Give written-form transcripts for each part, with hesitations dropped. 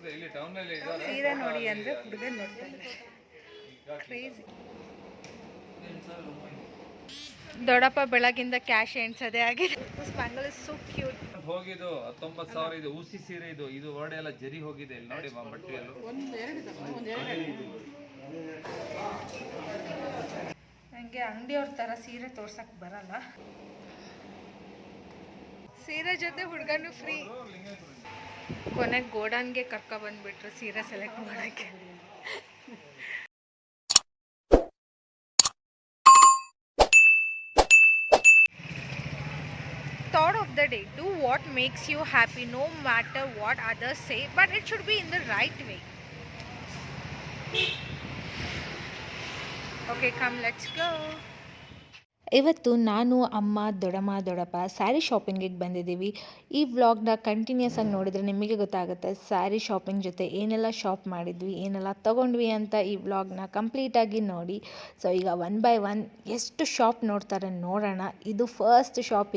ಸೀರೆ ನೋಡಿ ಅಂದರೆ ಹುಡುಗ ನೋಡ್ತಾರೆ ಕ್ರೇಜಿ. ದೊಡ್ಡಪ್ಪ ಬೆಳಗಿಂದ ಕ್ಯಾಶ್ ಎಣ್ಸೋದೇ ಆಗಿದೆ. ಸ್ಪ್ಯಾಂಗಲ್ ಇಸ್ ಸೋ ಕ್ಯೂಟ್. ಹೋಗಿದ್ದು 19,000 ಇದು ಊಸಿ ಸೀರೆ ಇದು ಒಡೆ ಎಲ್ಲ ಜರಿ ಹೋಗಿದೆ ಇಲ್ಲಿ ನೋಡಿ ಬಟ್ಟೆಯಲ್ಲೂ. ನನಗೆ ಅಂಗಡಿಯವ್ರ ಥರ ಸೀರೆ ತೋರ್ಸಕ್ಕೆ ಬರಲ್ಲ. ಸೀರೆ ಜೊತೆ ಹುಡುಗನು ಫ್ರೀ. ಕೊನೆಗೆ ಗೋಡನ್ಗೆ ಕರ್ಕೊಬಂದ್ಬಿಟ್ರು ಸೀರೆ ಸೆಲೆಕ್ಟ್ ಮಾಡೋಕ್ಕೆ. Thought of the day: do what makes you happy no matter what others say, but it should be in the right way. Okay, come, let's go. ಇವತ್ತು ನಾನು ಅಮ್ಮ ದೊಡ್ಡಪ್ಪ ಸ್ಯಾರಿ ಶಾಪಿಂಗಿಗೆ ಬಂದಿದ್ದೀವಿ. ಈ ವ್ಲಾಗ್ನ ಕಂಟಿನ್ಯೂಸ್ ಆಗಿ ನೋಡಿದರೆ ನಿಮಗೆ ಗೊತ್ತಾಗುತ್ತೆ ಸ್ಯಾರಿ ಶಾಪಿಂಗ್ ಜೊತೆ ಏನೆಲ್ಲ ಶಾಪ್ ಮಾಡಿದ್ವಿ, ಏನೆಲ್ಲ ತೊಗೊಂಡ್ವಿ ಅಂತ. ಈ ವ್ಲಾಗ್ನ ಕಂಪ್ಲೀಟಾಗಿ ನೋಡಿ. ಸೊ ಈಗ 1 by 1 ಎಷ್ಟು ಶಾಪ್ ನೋಡ್ತಾರೆ ನೋಡೋಣ. ಇದು ಫಸ್ಟ್ ಶಾಪ್.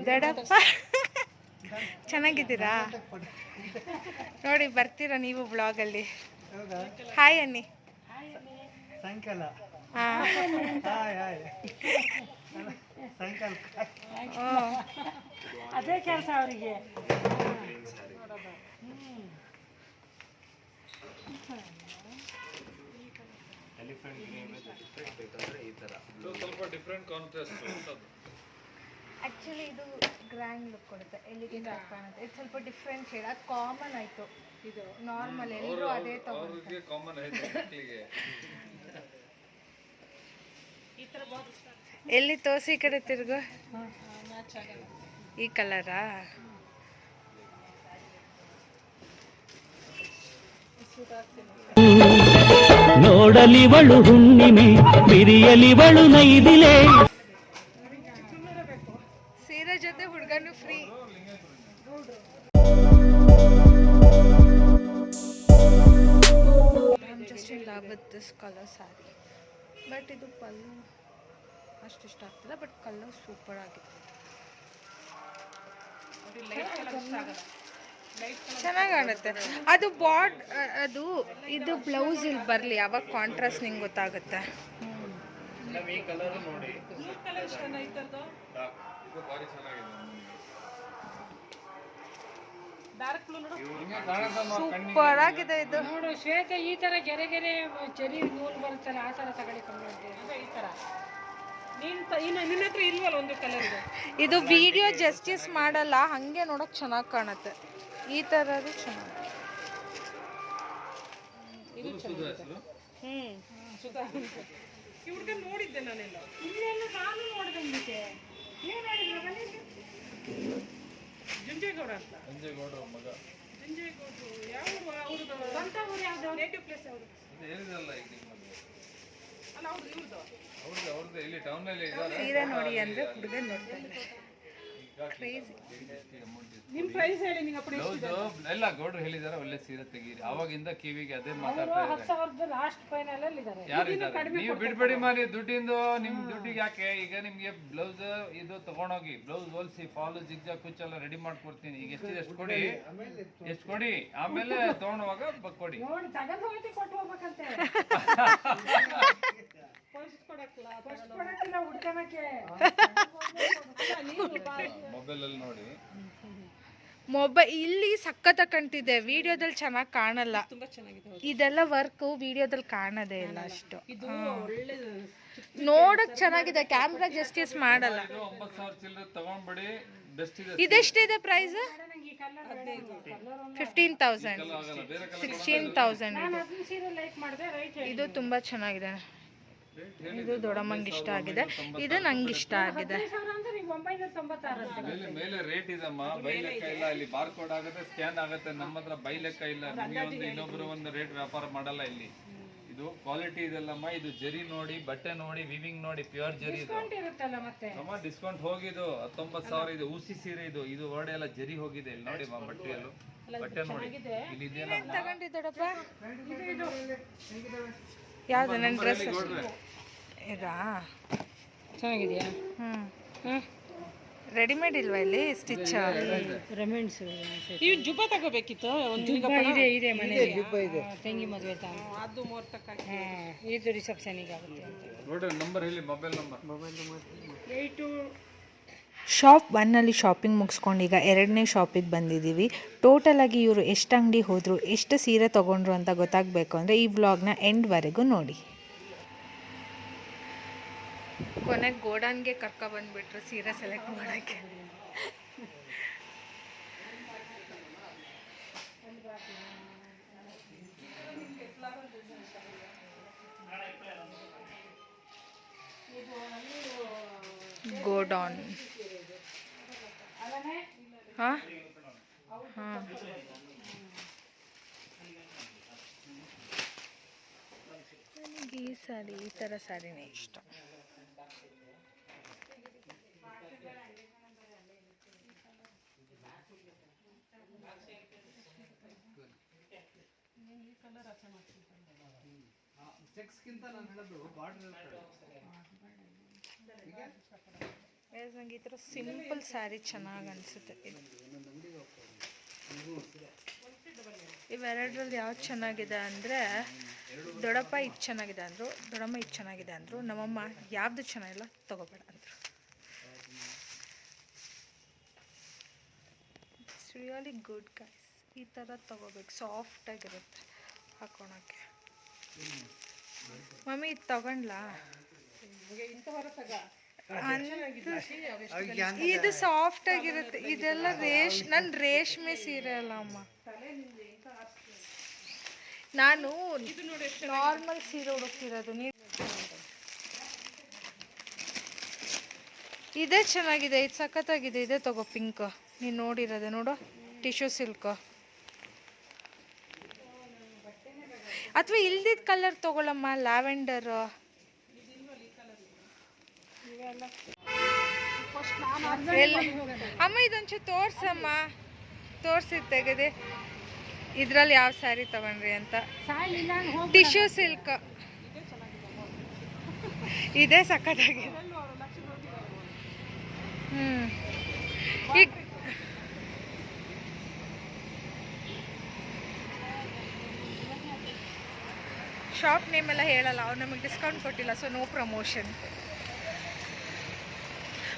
ದೊಡ್ಡಪ್ಪ ಚೆನ್ನಾಗಿದ್ದೀರಾ? ನೋಡಿ ಬರ್ತೀರಾ ನೀವು ಬ್ಲಾಗಲ್ಲಿ? ಹಾಯ್ ಅನ್ನಿ. ಅದೇ ಕೆಲಸ ಅವರಿಗೆ. ಸ್ವಲ್ಪ ಡಿಫರೆಂಟ್ ಕಾಂಟ್ರಾಸ್ಟ್. ಆ್ಯಕ್ಚುಲಿ ಇದು ಗ್ರ್ಯಾಂಡ್ ಲುಕ್ ಕೊಡುತ್ತೆ, ಎಲ್ಲಿಗಿಂತ ಕಾಣುತ್ತೆ. ಇದು ಸ್ವಲ್ಪ ಡಿಫ್ರೆಂಟ್ ಶೇಡ್. ಅದು ಕಾಮನ್ ಆಯಿತು, ಇದು ನಾರ್ಮಲ್ ಎಲ್ಲರೂ ಅದೇ ತಗೊಂಡು ಕಾಮನ್ ಆಯಿತು. ಎಲ್ಲಿ ತೋರಿಸಿ ಈ ಕಡೆ ತಿರ್ಗು. ಈ ಕಲರಾ? ನೋಡಲಿವಳು ಹುಣ್ಣಿಮೆ ಬಿರಿಯಲಿವಳು ನೈದಿಲೆ. ಸೀರೆ ಜೊತೆ ಹುಡುಗನು free. I'm just in love with this color saree. But ಇದು ಪಲ್ಲು ಅಷ್ಟು ಇಷ್ಟ ಆಗ್ತಿಲ್ಲ, ಬಟ್ ಕಲರ್ ಸೂಪರ್ ಆಗಿದೆ, ಚೆನ್ನಾಗಿ ಕಾಣುತ್ತೆ. ಅದು ಅದು ಇದು ಬ್ಲೌಸ್ ಇಲ್ಲಿ ಬರಲಿ, ಅವಾಗ ಕಾಂಟ್ರಾಸ್ಟ್ ನಿಂಗೆ ಗೊತ್ತಾಗುತ್ತೆ. ಸೂಪರ್ ಆಗಿದೆ ಇದು. ನೋಡು ಶ್ವೇತ, ಈ ತರ ಗೆರೆ ಚರಿ ನೂಲು ಬರುತ್ತಲ್ಲ ಆ ತರ ತಗೊಳ್ಳಿ. ಈ ತರ ನಿನ್ನ ಹತ್ರ ಇಲ್ವಲ್ಲ ಒಂದು ಕಲರ್ ಇದೆ. ಇದು ವಿಡಿಯೋ ಜಸ್ಟಿಸ್ ಮಾಡಲ್ಲ, ಹಂಗೆ ನೋಡಕ್ ಚೆನ್ನಾಗಿ ಕಾಣುತ್ತೆ. ಈ ತರದು ಚೆನ್ನಾಗಿ. ನೋಡಿದ್ದೆ ನಾನೆಲ್ಲ ಇಲ್ಲೆಲ್ಲ ನಾನು ನೋಡಿದಂಗೆ. ಜುಂಜೇಗೌಡ ಅಂತ. ಜುಂಜೇಗೌಡ ಮಗ. ಜುಂಜೇಗೌಡರು ಯಾವ ಅವ್ರದ್ದು ಸ್ವಂತ ಊರು ಯಾವುದು? ನೇಟಿವ್ ಪ್ಲೇಸ್ ಯಾವುದು? ಹೇಳಿದಲ್ಲ ಈಗ ನಿಮ್ಮಲ್ಲಿ. ಅಲ್ಲ ಅವ್ರದ್ದು ಇಲ್ಲಿ ಟೌನಲ್ಲಿ ಇದ್ದಾರೆ. ಸೀರೆ ನೋಡಿ ಅಂದ್ರೆ ಹುಡುಗ ನೋಡ್ತಾರೆ ಕ್ರೇಜಿ. ನಿಮ್ಮ ಪ್ರೈಸ್ ಹೇಳಿ. ನೀವು ಅಪ್ಪ ಎಲ್ಲ ಗೌಡ್ರು ಹೇಳಿದಾರೆ ಒಳ್ಳೆ ಸೀರೆ ತೆಗೀರಿ. ಅವಾಗಿಂದ ಕಿವಿಗೆ ಅದೇ ಮಾತಾಡ್ತಾ ಇದ್ದಾರೆ. 10,000 ಲಾಸ್ಟ್ ಫೈನಲ್ ಅಲ್ಲಿ ಇದ್ದಾರೆ. ಯಾರಿದ್ದಾರೆ? ನೀವು ಬಿಡ್ಬೇಡಿ ಮಾಡಿ ದುಡ್ಡಿಂದು. ನಿಮ್ ದುಡ್ಡಿಗೆ ಯಾಕೆ? ಈಗ ನಿಮ್ಗೆ ಬ್ಲೌಸ್ ಇದು ತಗೊಂಡೋಗಿ ಬ್ಲೌಸ್ ಹೊಲ್ಸಿ ಫಾಲು ಜಿಗ್ಜಾ ಕುಚ್ಚೆಲ್ಲ ರೆಡಿ ಮಾಡ್ಕೊಡ್ತೀನಿ. ಈಗ ಎಷ್ಟು ಕೊಡಿ, ಆಮೇಲೆ ತಗೊಂಡೋಗ ಕೊಡಿ. ನೋಡಿ ತಗೊಂಡು ಹೋಗಿ ಕೊಟ್ಟು ಹೋಗ್ಬೇಕಂತೆ. ಮೊಬೈಲ್ ಅಲ್ಲಿ ನೋಡಿ. ಮೊಬೈಲ್ ಇಲ್ಲಿ ಸಖತ್ ಕಂಟಿದೆ, ವಿಡಿಯೋದಲ್ಲಿ ಚೆನ್ನಾಗಿ ಕಾಣಲ್ಲ. ಇದೆಲ್ಲ ವರ್ಕ್ ವಿಡಿಯೋದಲ್ಲಿ ಕಾಣೋದೇ ಇಲ್ಲ ಅಷ್ಟು. ನೋಡಕ್ ಚೆನ್ನಾಗಿದೆ, ಕ್ಯಾಮ್ರಾ ಜಸ್ಟಿಸ್ ಮಾಡಲ್ಲ. 9,000 ಚಿಲ್ಲರೆ ತಗೊಂಡ್ಬಿಡಿ. ಬೆಸ್ಟ್ ಇದೆ. ಇದೆಷ್ಟಿದೆ ಪ್ರೈಸ್? 15,000 16,000. ಇದು ತುಂಬಾ ಚೆನ್ನಾಗಿದೆ. ಇದು ದೊಡ್ಡಮ್ಮಂಗೆ ಇಷ್ಟ ಆಗಿದೆ, ಇದು ನಂಗೆ ಇಷ್ಟ ಆಗಿದೆ. ಮೇಲೆ ರೇಟ್ ಇದಮ್ಮ, ಬೈ ಲೆಕ್ಕ ಇಲ್ಲ. ಇಲ್ಲಿ ಬಾರ್ ಕೋಡ್ ಆಗುತ್ತೆ, ಸ್ಕ್ಯಾನ್ ಆಗುತ್ತೆ. ನಮ್ಮ ಹತ್ರ ಬೈ ಲೆಕ್ಕ ಇಲ್ಲ. ನಿಮಗೆ ಒಂದು ಇನ್ನೊಬ್ರು ಒಂದು ರೇಟ್ ವ್ಯಾಪಾರ ಮಾಡಲ್ಲ ಇಲ್ಲಿ. ಇದು ಕ್ವಾಲಿಟಿ ಇದೆಲ್ಲಮ್ಮ. ಇದು ಜರಿ ನೋಡಿ, ಬಟ್ಟೆ ನೋಡಿ, ವಿವಿಂಗ್ ನೋಡಿ, ಪ್ಯೂರ್ ಜರಿ ಇದು. ಡಿಸ್ಕೌಂಟ್ ಹೋಗಿದ್ದು 19,000 ಇದು ಊಸಿ ಸೀರೆ ಇದು ಒಡೆ ಎಲ್ಲ ಜರಿ ಹೋಗಿದೆ ಇಲ್ಲಿ ನೋಡಿ ಬಟ್ಟೆಯಲ್ಲೂ. ಬಟ್ಟೆ ನೋಡಿ ಇಲ್ಲಿ ಇದೆಯಲ್ಲ. ತಗೊಂಡಿದ್ದಪ್ಪ ಯಾವ್ದು? ನನ್ನ ಡ್ರೆಸ್ ಇದಾ? ಚೆನ್ನಾಗಿದೆಯಾ? ರೆಡಿಮೇಡ್ ಇಲ್ವಾ ಇಲ್ಲಿ ಸ್ಟಿಚ್? ರೆಮೆಂಡ್ಸ್ ಈ ಜುಬ್ಬ ತಗೋಬೇಕಿತ್ತು. ಒಂದು ಜುಬ್ಬ ಇದೆ ಮನೆಯಲ್ಲಿ. ತಂಗಿ ಮದುವೆ ಅದು ಮುಹೂರ್ತಕ್ಕೆ ಇದು ರಿಸೆಪ್ಷನಿಗೆ ಆಗುತ್ತೆ ಅಂತ. ನೋಡ್ರಿ ನಂಬರ್ ಹೇಳಿ, ಮೊಬೈಲ್ ನಂಬರ್. 82 ಶಾಪ್ 1ನಲ್ಲಿ ಶಾಪಿಂಗ್ ಮುಗಿಸ್ಕೊಂಡು ಈಗ 2ನೇ ಶಾಪಿಗೆ ಬಂದಿದ್ದೀವಿ. ಟೋಟಲಾಗಿ ಇವರು ಎಷ್ಟು ಅಂಗಡಿ ಹೋದರು, ಎಷ್ಟು ಸೀರೆ ತೊಗೊಂಡ್ರು ಅಂತ ಗೊತ್ತಾಗಬೇಕು ಅಂದರೆ ಈ ವ್ಲಾಗ್ನ ಎಂಡ್ವರೆಗೂ ನೋಡಿ. ಕೊನೆಗೆ ಗೋಡನ್ಗೆ ಬಂದುಬಿಟ್ರು ಸೀರೆ ಸೆಲೆಕ್ಟ್ ಮಾಡೋಕ್ಕೆ. ಗೋಡಾನ್ ಹಾಂ ಹಾಂ ನನಗೆ ಈ ಸ್ಯಾರಿ, ಈ ಥರ ಸ್ಯಾರಿನೇ ಇಷ್ಟ. ನನಗೆ ಈ ಥರ ಸಿಂಪಲ್ ಸ್ಯಾರಿ ಚೆನ್ನಾಗಿ ಅನಿಸುತ್ತೆ. ಇವೆರಡರಲ್ಲಿ ಯಾವ್ದು ಚೆನ್ನಾಗಿದೆ ಅಂದರೆ ದೊಡ್ಡಪ್ಪ ಇದು ಚೆನ್ನಾಗಿದೆ ಅಂದರು, ದೊಡ್ಡಮ್ಮ ಇದು ಚೆನ್ನಾಗಿದೆ ಅಂದರು, ನಮ್ಮಮ್ಮ ಯಾವುದು ಚೆನ್ನಾಗಿಲ್ಲ ತೊಗೋಬೇಡ ಅಂದರು. It's really good guys. ಈ ಥರ ತೊಗೋಬೇಕು, ಸಾಫ್ಟಾಗಿರುತ್ತೆ ಹಾಕೊಳಕ್ಕೆ. ಮಮ್ಮಿ ಇದು ತಗೊಂಡ್ಲಾ? ಇದು ಸಾಫ್ಟ್ ಆಗಿರುತ್ತೆ. ಇದೆಲ್ಲ ರೇಷ್ಮೆ ಸೀರೆ ಅಲ್ಲ ಅಮ್ಮ. ನಾನು ನಾರ್ಮಲ್ ಸೀರೆ ಹುಡುಕ್ತಿರೋದು. ಇದೇ ಚೆನ್ನಾಗಿದೆ, ಇದು ಸಖತ್ತಾಗಿದೆ. ಇದೇ ತಗೋ, ಪಿಂಕ್. ನೀನು ನೋಡಿರೋದೆ ನೋಡು, ಟಿಶ್ಯೂ ಸಿಲ್ಕ್. ಅಥವಾ ಇಲ್ದಿದ್ದ ಕಲರ್ ತಗೊಳಮ್ಮ, ಲ್ಯಾವೆಂಡರ್. ಅಮ್ಮ ಇದೊಂಚೂರು ತೋರ್ಸಮ್ಮ, ತೋರಿಸಿ ತೆಗೆದೆ ಇದ್ರಲ್ಲಿ ಯಾವ ಸ್ಯಾರಿ ತಗೊಂಡ್ರಿ ಅಂತ. ಟಿಶ್ಯೂ ಸಿಲ್ಕ್ ಇದೇ ಸಖತ್ತಾಗಿದೆ. ಈಗ ಶಾಪ್ ನೇಮ್ ಎಲ್ಲ ಹೇಳಲ್ಲ, ಅವ್ರು ನಮಗೆ ಡಿಸ್ಕೌಂಟ್ ಕೊಟ್ಟಿಲ್ಲ, so no promotion.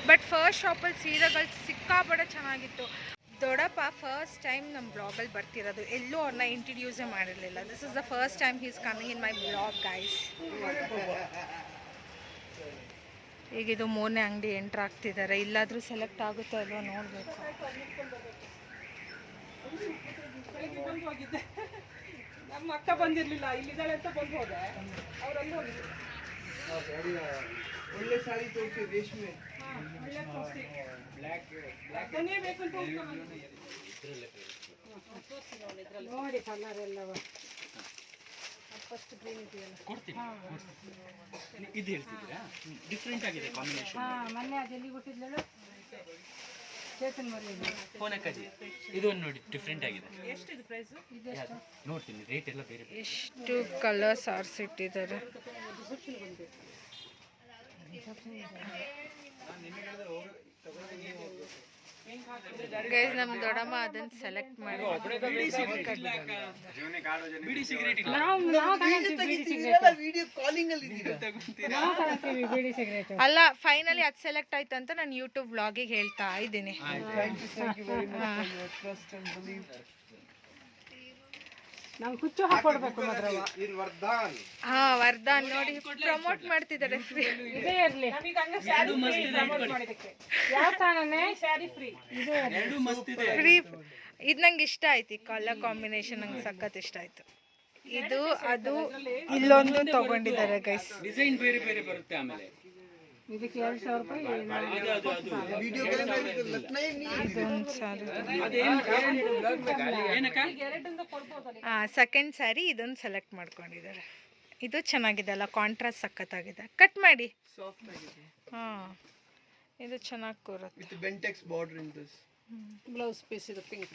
But first ಶಾಪಲ್ಲಿ ಸೀರೆಗಳು ಸಿಕ್ಕಾಪಟ್ಟೆ ಚೆನ್ನಾಗಿತ್ತು. ದೊಡ್ಡಪ್ಪ ಫಸ್ಟ್ ಟೈಮ್ ನಮ್ಮ ಬ್ಲಾಗಲ್ಲಿ ಬರ್ತಿರೋದು, ಎಲ್ಲೂ ಅವ್ರನ್ನ ಇಂಟ್ರಡ್ಯೂಸೇ ಮಾಡಿರಲಿಲ್ಲ. This is the first time he is coming in my blog guys. ಈಗ ಇದು 3ನೇ ಅಂಗಡಿ ಎಂಟ್ರ್ ಆಗ್ತಿದ್ದಾರೆ. ಇಲ್ಲಾದರೂ ಸೆಲೆಕ್ಟ್ ಆಗುತ್ತೋ ಅಲ್ವಾ ನೋಡಬೇಕು. ನಮ್ಮ ಅಕ್ಕ ಬಂದಿರಲಿಲ್ಲ, ಇಲ್ಲಿದ್ದಾಳೆ ಅಂತ ಬಂದು ಹೋದೆ. ಅವರಲ್ಲಿ ಹೋಗಿದ್ರು. ಒಳ್ಳೆ ಸಾರಿ ತೋರಿಸಿ, ರೇಷ್ಮೆ ಒಳ್ಳೆ ತೋರಿಸಿ. ಅದನ್ನೇ ಬೇಕು ಅಂತ ನೋಡಿ ಕಲರ್ ಎಲ್ಲವ. ಫಸ್ಟ್ ಗ್ರೀನ್ ಇದೆಯಲ್ಲ, ಇದು ಹೇಳ್ತಿದ್ದೀರಾ? ಡಿಫ್ರೆಂಟ್ ಆಗಿದೆ ಕಾಂಬಿನೇಷನ್. ಮೊನ್ನೆ ಅದೆಲ್ಲಿ ಕೊಟ್ಟಿದ್ಲಳು ಚೇತನ್ ಮರಿ ಫೋನ್ ಅಕ್ಕಾಜಿ, ಇದು ಒಂದು ನೋಡಿ ಡಿಫ್ರೆಂಟ್ ಆಗಿದೆ. ಎಷ್ಟು ಇದು ಪ್ರೈಸ್? ಇದೆಷ್ಟು ನೋಡ್ತೀನಿ, ರೇಟ್ ಎಲ್ಲ ಬೇರೆ. ಎಷ್ಟು ಕಲರ್ಸ್ ಆರಿಸಿಟ್ಟಿದ್ದಾರೆ. ಗೈಸ್ ನಮ್ಮ ದೊಡ್ಡಮ್ಮ ಅದನ್ನು ಸೆಲೆಕ್ಟ್ ಮಾಡಿ ಅಲ್ಲ, ಫೈನಲಿ ಅದು ಸೆಲೆಕ್ಟ್ ಆಯ್ತು ಅಂತ ನಾನು ಯೂಟ್ಯೂಬ್ ವ್ಲಾಗಿಗೆ ಹೇಳ್ತಾ ಇದ್ದೀನಿ. ನಾವು ಕುಚ್ಚು ಹಾಕೊಡ್ಬೇಕು ಮಾತ್ರವ. ಹಾ, ವರ್ಧಾನ್ ನೋಡಿ ಪ್ರಮೋಟ್ ಮಾಡ್ತಿದ್ದಾರೆ. ಫ್ರೀ ಇದೇ ಇರಲಿ, ನಮಗೆ ಹಂಗೆ ಸ್ಯಾರಿ ಫ್ರೀ ಪ್ರಮೋಟ್ ಮಾಡಿದಕ್ಕೆ. ಯಾವ ತಾನೇ ಸ್ಯಾರಿ ಫ್ರೀ ಇದು ಎರಡು ಮಸ್ತ್ ಇದೆ. ಫ್ರೀ ಇದು ನಂಗೆ ಇಷ್ಟ ಆಯ್ತು. ಈ ಕಲರ್ ಕಾಂಬಿನೇಷನ್ ನಂಗೆ ಸಖತ್ ಇಷ್ಟ ಆಯ್ತು. ಇದು ಅದು ಇಲ್ಲೊಂದು ತಗೊಂಡಿದ್ದಾರೆ ಗೈಸ್. ಡಿಸೈನ್ ಬೇರೆ ಬೇರೆ ಬರುತ್ತೆ. ಆಮೇಲೆ ಇದಕ್ಕೆ 2000 ರೂಪಾಯಿ. ಸೆಕೆಂಡ್ ಸ್ಯಾರಿ ಇದೊಂದು ಸೆಲೆಕ್ಟ್ ಮಾಡ್ಕೊಂಡಿದ್ದಾರೆ. ಇದು ಚೆನ್ನಾಗಿದೆ ಅಲ್ಲ, ಕಾಂಟ್ರಾಸ್ಟ್ ಸಖತ್ತಾಗಿದೆ. ಕಟ್ ಮಾಡಿ. ಹಾಂ, ಇದು ಚೆನ್ನಾಗಿ ಕೂರುತ್ತೆ. Bentex border in this blouse piece ಇದು ಪಿಂಕ್.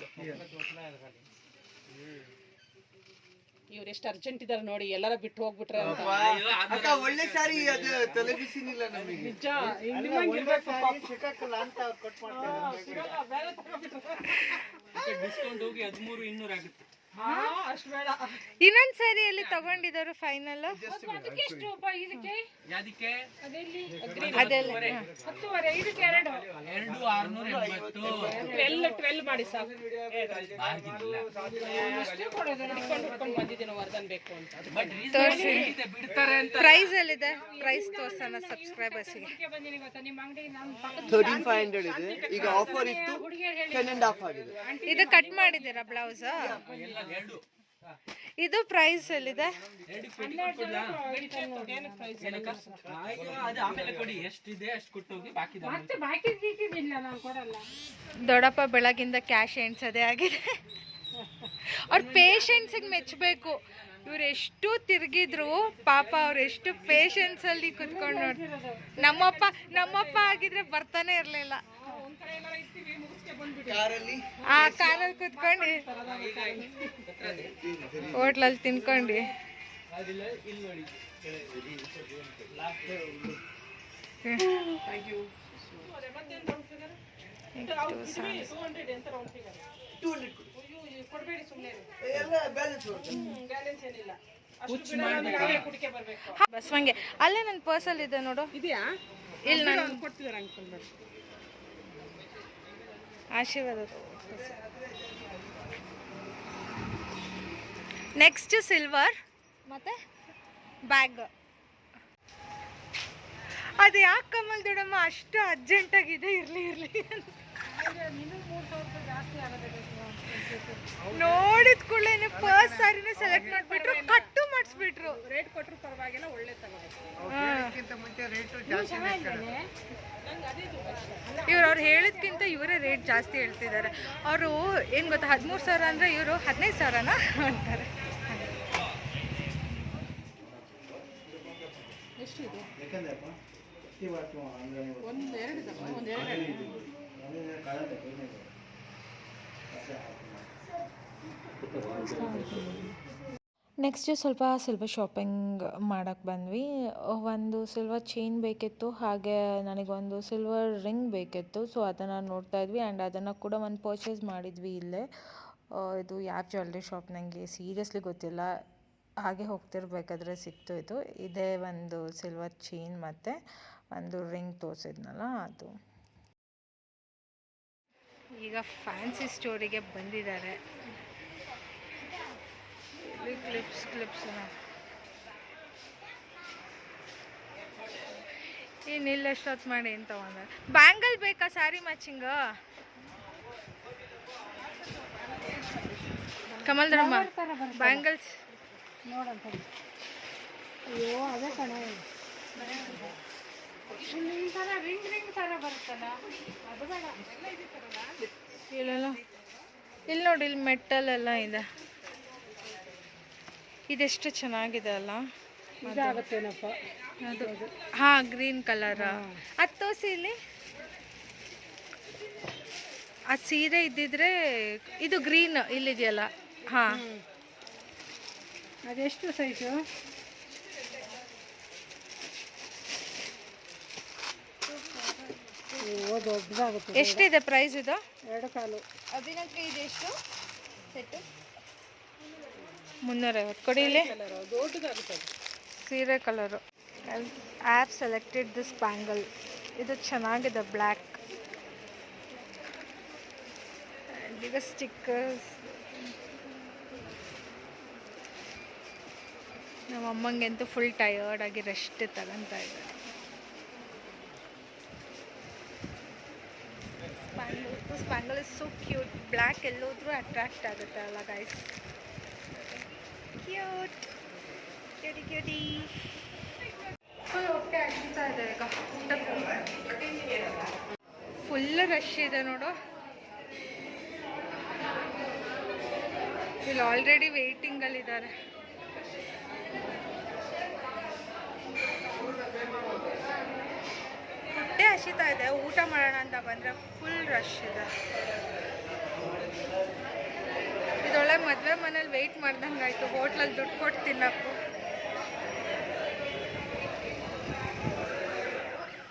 ಇವ್ರು ಎಷ್ಟು ಅರ್ಜೆಂಟ್ ಇದಾರೆ ನೋಡಿ, ಎಲ್ಲರ ಬಿಟ್ಟು ಹೋಗ್ಬಿಟ್ರೆ ಅಂತ. ಅಕ್ಕ ಒಳ್ಳೆ ಸಾರಿ ಅದು ತಲೆ ಬಿಸಿನಿಲ್ಲ ನಮಗೆ. ನಿಜ ನಿಮ್ಮಂಗಿರ್ಬೇಕು ಪಾಪ. ಸಿಕ್ಕಾಕಲ್ಲ ಅಂತ ಅವ್ರು ಕಟ್ ಮಾಡ್ತಾರೆ. ಸಿಗಲ್ಲ, ಬೇರೆ ತಗೊಂಡ್ಬಿಟ್ರೆ. ಡಿಸ್ಕೌಂಟ್ ಹೋಗಿ 13,200 ಆಗುತ್ತೆ. ಅಷ್ಟು ಬೇಡ. ಇನ್ನೊಂದು ಸರಿ ಎಲ್ಲಿ ತಗೊಂಡಿದ್ದಾರೆ ಫೈನಲ್? ಅದಕ್ಕೆ ಎಷ್ಟು ಇದಕ್ಕೆ ಯಾದಕ್ಕೆ ಅದೆಲ್ಲಿ ಅದೆಲ್ಲ 10,500 ಇದಕ್ಕೆ 2 680. 12 ಮಾಡಿ ಸಾಕು. ಆಗಿಲ್ಲ. ಅಷ್ಟೇ ಕೊಡೋದು, ಹಿಡ್ಕೊಂಡು ಬಂದಿದ್ದೀನಿ ವರ್ಧನ್ ಬೇಕು ಅಂತ. ಬಟ್ ತೋರಿಸಿ ಬಿಡ್ತಾರೆ ಅಂತ. ಪ್ರೈಸ್ ಎಲ್ಲಿದೆ? ಪ್ರೈಸ್ ತೋರ್ಸೋಣ ಸಬ್ಸ್ಕ್ರೈಬರ್ಸ್ಗೆ. ಬಂದಿನಿ ಗೊತ್ತಾ ನಿಮ್ಮ ಅಂಗಡಿ ನಮ್ಮ ಪಕ್ಕದ 13,500 ಇದೆ. ಈಗ ಆಫರ್ ಇತ್ತು, 10.5 ಆಗಿದೆ. ಇದು ಕಟ್ ಮಾಡಿದ್ದೀರಾ ಬ್ಲೌಸ್? ಎಲ್ಲ 2 ಇದು ಪ್ರೈಸ್ ಎಲ್ಲಿದೆ? 2 ಪೆಟಿಕೋಟ್ ಕೊಡ್ಲಾ? ಅದು ಆಮೇಲೆ ಕೊಡಿ, ಎಷ್ಟಿದೆ ಅಷ್ಟು ಕೊಟ್ಟೋಗಿ ಬಾಕಿ ಮತ್ತೆ ಬಾಕಿ ಗೀಕಿದಿಲ್ಲ, ನಾನು ಕೊಡಲ್ಲ. ದೊಡ್ಡಪ್ಪ ಬೆಳಗಿಂದ ಕ್ಯಾಶ್ ಎಣ್ಸೋದೇ ಆಗಿದೆ. ಅವ್ರ ಪೇಷನ್ಸಿಗೆ ಮೆಚ್ಚಬೇಕು. ಇವ್ರು ಎಷ್ಟು ತಿರುಗಿದ್ರು ಪಾಪ, ಅವ್ರು ಎಷ್ಟು ಪೇಷನ್ಸಲ್ಲಿ ಕುತ್ಕೊಂಡು ನೋಡಿ. ನಮ್ಮಪ್ಪ ಆಗಿದ್ರೆ ಬರ್ತಾನೆ ಇರಲಿಲ್ಲ. ಕಾರಲ್ಲಿ ಆ ಕಾರಲ್ಲಿ ಕುತ್ಕೊಂಡು ಹೋಟ್ಲಲ್ಲಿ ತಿನ್ಕೊಂಡು ಕೊಡಬೇಡಿ ಸುಮ್ಮನೆ, ಎಲ್ಲ ಬ್ಯಾಲೆನ್ಸ್ ಬ್ಯಾಲೆನ್ಸ್ ಏನಿಲ್ಲ. ಬಸವಂಗೆ ಅಲ್ಲೇ ನನ್ನ ಪರ್ಸಲ್ಲಿ ಇದೆ ನೋಡು. ಇದೆಯಾ? ಇಲ್ಲಿ ನಾನು ಕೊಡ್ತಿದ್ದಾರೆ ಅನ್ಕೊಂಡ್ಬೇಡಿ. ಆಶೀರ್ವಾದ. ನೆಕ್ಸ್ಟ್ ಸಿಲ್ವರ್ ಮತ್ತೆ ಬ್ಯಾಗ್. ಅದು ಯಾಕೆ ಕಮಲ್ ದೊಡ್ಡಮ್ಮ ಅಷ್ಟು ಅರ್ಜೆಂಟಾಗಿದೆ? ಇರಲಿ ನೋಡಿದ ಕೂಡಲೇ ಫಸ್ಟ್ ಸಾರಿನ ಸೆಲೆಕ್ಟ್ ಮಾಡಿಬಿಟ್ರು, ಕಟ್ಟು ಮಾಡಿಸ್ಬಿಟ್ರು. ರೇಟ್ ಕೊಟ್ಟರು ಪರವಾಗಿಲ್ಲ, ಒಳ್ಳೆ ತಗೋಬೇಕು. ಮುಂಚೆ ರೇಟು ಜಾಸ್ತಿನೇ ಇರ್ತದೆ. ಅವ್ರು ಹೇಳಿದ್ಕಿಂತ ಇವರೇ ರೇಟ್ ಜಾಸ್ತಿ ಹೇಳ್ತಿದ್ದಾರೆ. ಅವರು ಏನು ಗೊತ್ತಾ, 13,000 ಅಂದರೆ ಇವರು 15,000ನ ಅಂತಾರೆ. ಎಷ್ಟಿದೆ? ನೆಕ್ಸ್ಟ್ ಸ್ವಲ್ಪ ಸಿಲ್ವರ್ ಶಾಪಿಂಗ್ ಮಾಡೋಕ್ಕೆ ಬಂದ್ವಿ. ಒಂದು ಸಿಲ್ವರ್ ಚೈನ್ ಬೇಕಿತ್ತು, ಹಾಗೆ ನನಗೊಂದು ಸಿಲ್ವರ್ ರಿಂಗ್ ಬೇಕಿತ್ತು. ಸೊ ಅದನ್ನು ನೋಡ್ತಾ ಇದ್ವಿ ಆ್ಯಂಡ್ ಅದನ್ನು ಕೂಡ ಒಂದು ಪರ್ಚೇಸ್ ಮಾಡಿದ್ವಿ ಇಲ್ಲೇ. ಇದು ಯಾವ ಜ್ಯುವೆಲ್ರಿ ಶಾಪ್ ನನಗೆ ಸೀರಿಯಸ್ಲಿ ಗೊತ್ತಿಲ್ಲ, ಹಾಗೆ ಹೋಗ್ತಿರ್ಬೇಕಾದ್ರೆ ಸಿಕ್ತು ಇದು. ಇದೇ ಒಂದು ಸಿಲ್ವರ್ ಚೈನ್ ಮತ್ತು ಒಂದು ರಿಂಗ್ ತೋರಿಸಿದ್ನಲ್ಲ ಅದು. ಈಗ ಫ್ಯಾನ್ಸಿ ಸ್ಟೋರಿಗೆ ಬಂದಿದ್ದಾರೆ. ಕ್ಲಿಪ್ಸ್ ಏನಿಲ್ಲ, ಎಷ್ಟೊತ್ತು ಮಾಡಿ ಏನು ತಗೊಂಡ. ಬ್ಯಾಂಗಲ್ ಬೇಕಾ ಸ್ಯಾರಿ ಮ್ಯಾಚಿಂಗ್? ಕಮಲ್ ದೊಡ್ಡಮ್ಮ ಬ್ಯಾಂಗಲ್ಸ್ ನೋಡಂತ. ಅಯ್ಯೋ ಅದೇ ಕಣೆ, ರಿಂಗ್ ಥರ ಬರುತ್ತಲ್ಲ ಅದು ಬೇಡ. ಇಲ್ಲೆಲ್ಲ ಇಲ್ಲಿ ನೋಡಿ, ಇಲ್ಲಿ ಮೆಟ್ಟಲೆಲ್ಲ ಇದೆ. ಇದೆಷ್ಟು ಚೆನ್ನಾಗಿದೆ ಅಲ್ಲ. ಇದಾಗತ್ತೇನಪ್ಪ ಅದು ಹಾಂ, ಗ್ರೀನ್ ಕಲರ್. ಅದು ತೋರಿಸಿ ಇಲ್ಲಿ. ಆ ಸೀರೆ ಇದ್ದಿದ್ರೆ ಇದು ಗ್ರೀನ್ ಇಲ್ಲಿದೆಯಲ್ಲ. ಹಾಂ, ಅದೆಷ್ಟು ಸೈಜು? ದೊಡ್ಡದಾಗುತ್ತೆ. ಎಷ್ಟಿದೆ ಪ್ರೈಸ್ ಇದು? 2.25. ಅಭಿನಂದ್ಗೆ ಇದು ಎಷ್ಟು ಸೆಟ್ಟು? 350 ಕೊಡಿ. ಇಲ್ಲಿ ದೊಡ್ಡದಾಗುತ್ತೆ ಸೀರೆ colour. App selected this bangle. ಇದು ಚೆನ್ನಾಗಿದೆ, ಬ್ಲ್ಯಾಕ್. ಈಗ ಸ್ಟಿಕ್ಕರ್ಸ್. ನಮ್ಮ ಅಮ್ಮಂಗಂತೂ ಫುಲ್ ಟಯರ್ಡಾಗಿ ರೆಸ್ಟ್ ತಗೊತಾ ಇದ್ದಾರೆ. Spangle is so cute. Black ಎಲ್ಲೋದ್ರೂ ಅಟ್ರಾಕ್ಟ್ ಆಗುತ್ತೆ ಅಲ್ಲ ಗೈಸ್. Cute cutie. ಫುಲ್ ಹೊಟ್ಟೆ ಹಸಿತಾ ಇದೆ ಈಗ. ಫುಲ್ ರಶ್ ಇದೆ ನೋಡು. ಇಲ್ಲಿ ಆಲ್ರೆಡಿ ವೇಟಿಂಗಲ್ಲಿದ್ದಾರೆ. ಹೊಟ್ಟೆ ಹಸಿತಾ ಇದೆ, ಊಟ ಮಾಡೋಣ ಅಂತ ಬಂದರೆ ಫುಲ್ ರಶ್ ಇದೆ. ಇದೊಳ್ಳೆ ಮದುವೆ ಮನೇಲಿ ವೆಯ್ಟ್ ಮಾಡ್ದಂಗೆ ಆಯಿತು, ಹೋಟ್ಲಲ್ಲಿ ದುಡ್ಡು ಕೊಟ್ಟು ತಿನ್ನಕ್ಕೂ.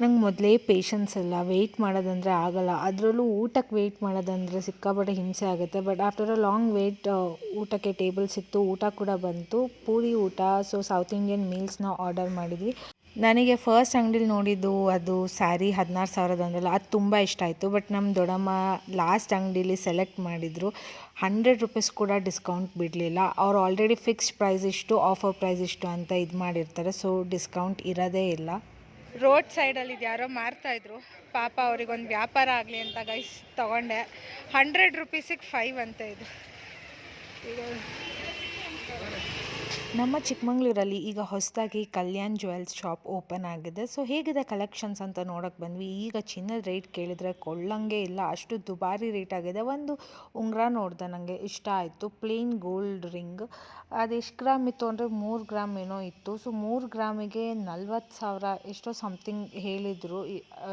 ನಂಗೆ ಮೊದಲೇ ಪೇಷನ್ಸ್ ಇಲ್ಲ, ವೆಯ್ಟ್ ಮಾಡೋದಂದರೆ ಆಗಲ್ಲ, ಅದರಲ್ಲೂ ಊಟಕ್ಕೆ ವೆಯ್ಟ್ ಮಾಡೋದಂದರೆ ಸಿಕ್ಕಾಪಟ್ಟೆ ಹಿಂಸೆ ಆಗುತ್ತೆ. But after a long wait ಊಟಕ್ಕೆ ಟೇಬಲ್ ಸಿಕ್ತು, ಊಟ ಕೂಡ ಬಂತು, ಪೂರಿ ಊಟ. ಸೊ ಸೌತ್ ಇಂಡಿಯನ್ ಮೀಲ್ಸ್ನ ಆರ್ಡರ್ ಮಾಡಿದ್ವಿ. ನನಗೆ ಫಸ್ಟ್ ಅಂಗಡಿಲಿ ನೋಡಿದ್ದು ಅದು ಸ್ಯಾರಿ 16,000 ಅಂದ್ರಲ್ಲ, ಅದು ತುಂಬ ಇಷ್ಟ ಆಯಿತು. ಬಟ್ ನಮ್ಮ ದೊಡ್ಡಮ್ಮ ಲಾಸ್ಟ್ ಅಂಗಡೀಲಿ ಸೆಲೆಕ್ಟ್ ಮಾಡಿದರು, 100 ರೂಪೀಸ್ ಕೂಡ ಡಿಸ್ಕೌಂಟ್ ಬಿಡಲಿಲ್ಲ. ಅವ್ರು ಆಲ್ರೆಡಿ ಫಿಕ್ಸ್ಡ್ ಪ್ರೈಸ್ ಇಷ್ಟು, ಆಫರ್ ಪ್ರೈಸ್ ಇಷ್ಟು ಅಂತ ಇದು ಮಾಡಿರ್ತಾರೆ, ಸೊ ಡಿಸ್ಕೌಂಟ್ ಇರೋದೇ ಇಲ್ಲ. ರೋಡ್ ಸೈಡಲ್ಲಿ ಇದು ಯಾರೋ ಮಾರ್ತಾಯಿದ್ರು, ಪಾಪ ಅವ್ರಿಗೊಂದು ವ್ಯಾಪಾರ ಆಗಲಿ ಅಂತ ಗೈಸ್ ತೊಗೊಂಡೆ. 100 ರೂಪೀಸಿಗೆ 5 ಅಂತ ಇದು. ನಮ್ಮ ಚಿಕ್ಕಮಂಗ್ಳೂರಲ್ಲಿ ಈಗ ಹೊಸದಾಗಿ ಕಲ್ಯಾಣ್ ಜ್ಯುವೆಲ್ಸ್ ಶಾಪ್ ಓಪನ್ ಆಗಿದೆ. ಸೊ ಹೇಗಿದೆ ಕಲೆಕ್ಷನ್ಸ್ ಅಂತ ನೋಡೋಕ್ಕೆ ಬಂದ್ವಿ. ಈಗ ಚಿನ್ನದ ರೇಟ್ ಕೇಳಿದರೆ ಕೊಳ್ಳಂಗೆ ಇಲ್ಲ, ಅಷ್ಟು ದುಬಾರಿ ರೇಟ್ ಆಗಿದೆ. ಒಂದು ಉಂಗುರ ನೋಡಿದೆ, ನನಗೆ ಇಷ್ಟ ಆಯಿತು, ಪ್ಲೇನ್ ಗೋಲ್ಡ್ ರಿಂಗ್. ಅದು ಎಷ್ಟು ಗ್ರಾಮ್ ಇತ್ತು ಅಂದರೆ 3 ಗ್ರಾಮ್ ಏನೋ ಇತ್ತು. ಸೊ 3 ಗ್ರಾಮಿಗೆ 40,000 ಎಷ್ಟೋ ಸಮಥಿಂಗ್ ಹೇಳಿದರು,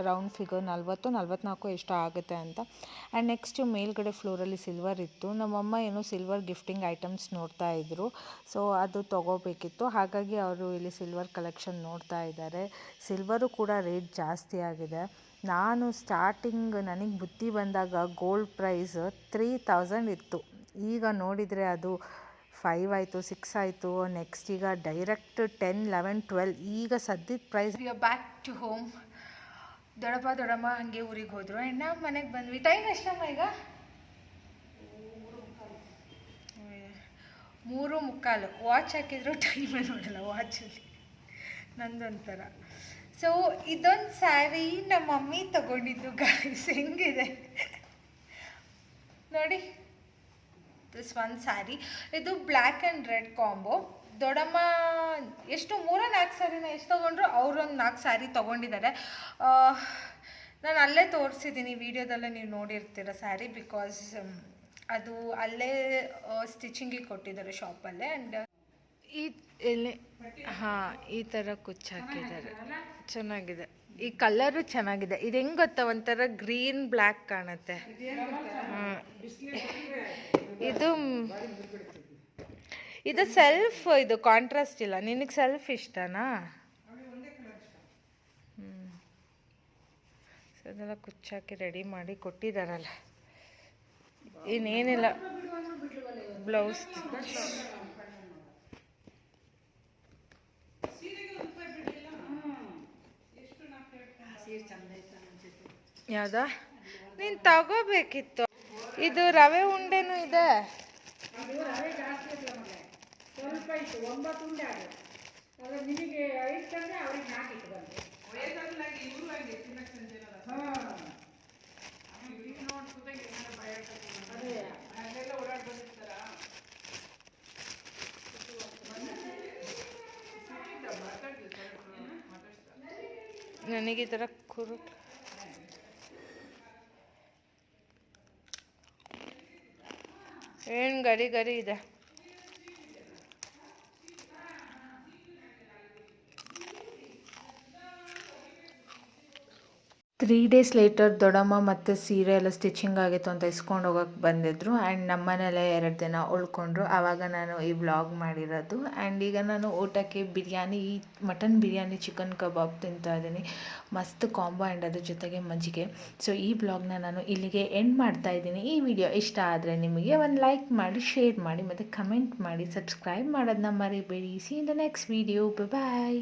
ರೌಂಡ್ ಫಿಗರ್ 44 ಎಷ್ಟೋ ಆಗುತ್ತೆ ಅಂತ. ಆ್ಯಂಡ್ ನೆಕ್ಸ್ಟು ಮೇಲ್ಗಡೆ ಫ್ಲೋರಲ್ಲಿ ಸಿಲ್ವರ್ ಇತ್ತು. ನಮ್ಮಮ್ಮ ಏನೋ ಸಿಲ್ವರ್ ಗಿಫ್ಟಿಂಗ್ ಐಟಮ್ಸ್ ನೋಡ್ತಾ ಇದ್ದರು, ಸೊ ಅದು ತೊಗೋಬೇಕಿತ್ತು. ಹಾಗಾಗಿ ಅವರು ಇಲ್ಲಿ ಸಿಲ್ವರ್ ಕಲೆಕ್ಷನ್ ನೋಡ್ತಾ ಇದ್ದಾರೆ. ಸಿಲ್ವರು ಕೂಡ ರೇಟ್ ಜಾಸ್ತಿ ಆಗಿದೆ. ನಾನು ಸ್ಟಾರ್ಟಿಂಗ್ ನನಗೆ ಬುದ್ಧಿ ಬಂದಾಗ ಗೋಲ್ಡ್ ಪ್ರೈಸ್ 3,000 ಇತ್ತು. ಈಗ ನೋಡಿದರೆ ಅದು 5 ಆಯಿತು, 6 ಆಯಿತು. ನೆಕ್ಸ್ಟ್ ಈಗ ಡೈರೆಕ್ಟ್ 10, 11, 12 ಈಗ ಸದ್ಯದ price. We are back to home. ದೊಡ್ಡಮ್ಮ ಹಾಗೆ ಊರಿಗೆ ಹೋದರು ಆ್ಯಂಡ್ ನಾವು ಮನೆಗೆ ಬಂದ್ವಿ. ಟೈಮ್ ಎಷ್ಟಮ್ಮ ಈಗ? 3:45. ವಾಚ್ ಹಾಕಿದ್ರು ಟೈಮೇ ನೋಡಲ್ಲ ವಾಚಲ್ಲಿ, ನಂದೊಂಥರ. ಸೊ ಇದೊಂದು ಸ್ಯಾರಿ ನಮ್ಮ ಮಮ್ಮಿ ತಗೊಂಡಿದ್ದು ಗಾಯ್ಸ್, ಹೆಂಗಿದೆ ನೋಡಿ. ದಿಸ್ ಒನ್ ಸ್ಯಾರಿ, ಇದು ಬ್ಲ್ಯಾಕ್ ಆ್ಯಂಡ್ ರೆಡ್ ಕಾಂಬೋ. ದೊಡ್ಡಮ್ಮ ಎಷ್ಟು 3-4 ಸ್ಯಾರಿನ ಎಷ್ಟು ತೊಗೊಂಡ್ರು, ಅವರೊಂದು 4 ಸ್ಯಾರಿ ತೊಗೊಂಡಿದ್ದಾರೆ. ನಾನು ಅಲ್ಲೇ ತೋರಿಸಿದ್ದೀನಿ, ವಿಡಿಯೋದಲ್ಲೇ ನೀವು ನೋಡಿರ್ತೀರ ಸ್ಯಾರಿ, ಬಿಕಾಸ್ ಅದು ಅಲ್ಲೇ ಸ್ಟಿಚಿಂಗಿಗೆ ಕೊಟ್ಟಿದ್ದಾರೆ ಶಾಪಲ್ಲೇ. ಆ್ಯಂಡ್ ಇಲ್ಲಿ ಈ ಥರ ಕುಚ್ಚು ಹಾಕಿದ್ದಾರೆ, ಚೆನ್ನಾಗಿದೆ. ಈ ಕಲರು ಚೆನ್ನಾಗಿದೆ. ಇದು ಹೆಂಗೆ ಗೊತ್ತಾ, ಒಂಥರ ಗ್ರೀನ್ ಬ್ಲ್ಯಾಕ್ ಕಾಣುತ್ತೆ. ಇದು ಸೆಲ್ಫ್, ಇದು ಕಾಂಟ್ರಾಸ್ಟ್ ಇಲ್ಲ. ನಿನಗೆ ಸೆಲ್ಫ್ ಇಷ್ಟನಾ? ಸೊ ಅದೆಲ್ಲ ಕುಚ್ಚಾಕಿ ರೆಡಿ ಮಾಡಿ ಕೊಟ್ಟಿದ್ದಾರಲ್ಲ, ಇನ್ನೇನಿಲ್ಲ. ಬ್ಲೌಸ್ ಯಾವುದಾ ನೀನು ತಗೋಬೇಕಿತ್ತು. ಇದು ರವೆ ಉಂಡೆನೂ ಇದೆ. ನನಗೆ ಈ ಥರ ಕುರುಟ್ ಏನು ಗರಿ ಗರಿ ಇದೆ. 3 days ಲೇಟರ್ ದೊಡ್ಡಮ್ಮ ಮತ್ತು ಸೀರೆ ಎಲ್ಲ ಸ್ಟಿಚಿಂಗ್ ಆಗಿತ್ತು ಅಂತ ಇಸ್ಕೊಂಡು ಹೋಗೋಕ್ಕೆ ಬಂದಿದ್ದರು. ಆ್ಯಂಡ್ ನಮ್ಮನೆಯಲ್ಲೇ 2 ದಿನ ಉಳ್ಕೊಂಡ್ರು. ಆವಾಗ ನಾನು ಈ ವ್ಲಾಗ್ ಮಾಡಿರೋದು. ಆ್ಯಂಡ್ ಈಗ ನಾನು ಊಟಕ್ಕೆ ಬಿರಿಯಾನಿ, ಮಟನ್ ಬಿರಿಯಾನಿ, ಚಿಕನ್ ಕಬಾಬ್ ತಿಂತಾ ಇದ್ದೀನಿ. ಮಸ್ತ್ ಕಾಂಬೋ ಆ್ಯಂಡ್ ಅದ್ರ ಜೊತೆಗೆ ಮಜ್ಜಿಗೆ. ಸೊ ಈ ವ್ಲಾಗ್ನ ನಾನು ಇಲ್ಲಿಗೆ ಎಂಡ್ ಮಾಡ್ತಾ ಇದ್ದೀನಿ. ಈ ವಿಡಿಯೋ ಇಷ್ಟ ಆದರೆ ನಿಮಗೆ ಒಂದು ಲೈಕ್ ಮಾಡಿ, ಶೇರ್ ಮಾಡಿ ಮತ್ತು ಕಮೆಂಟ್ ಮಾಡಿ, ಸಬ್ಸ್ಕ್ರೈಬ್ ಮಾಡೋದನ್ನ ಮರಿಬೇಡಿ. See in the next video. Bye.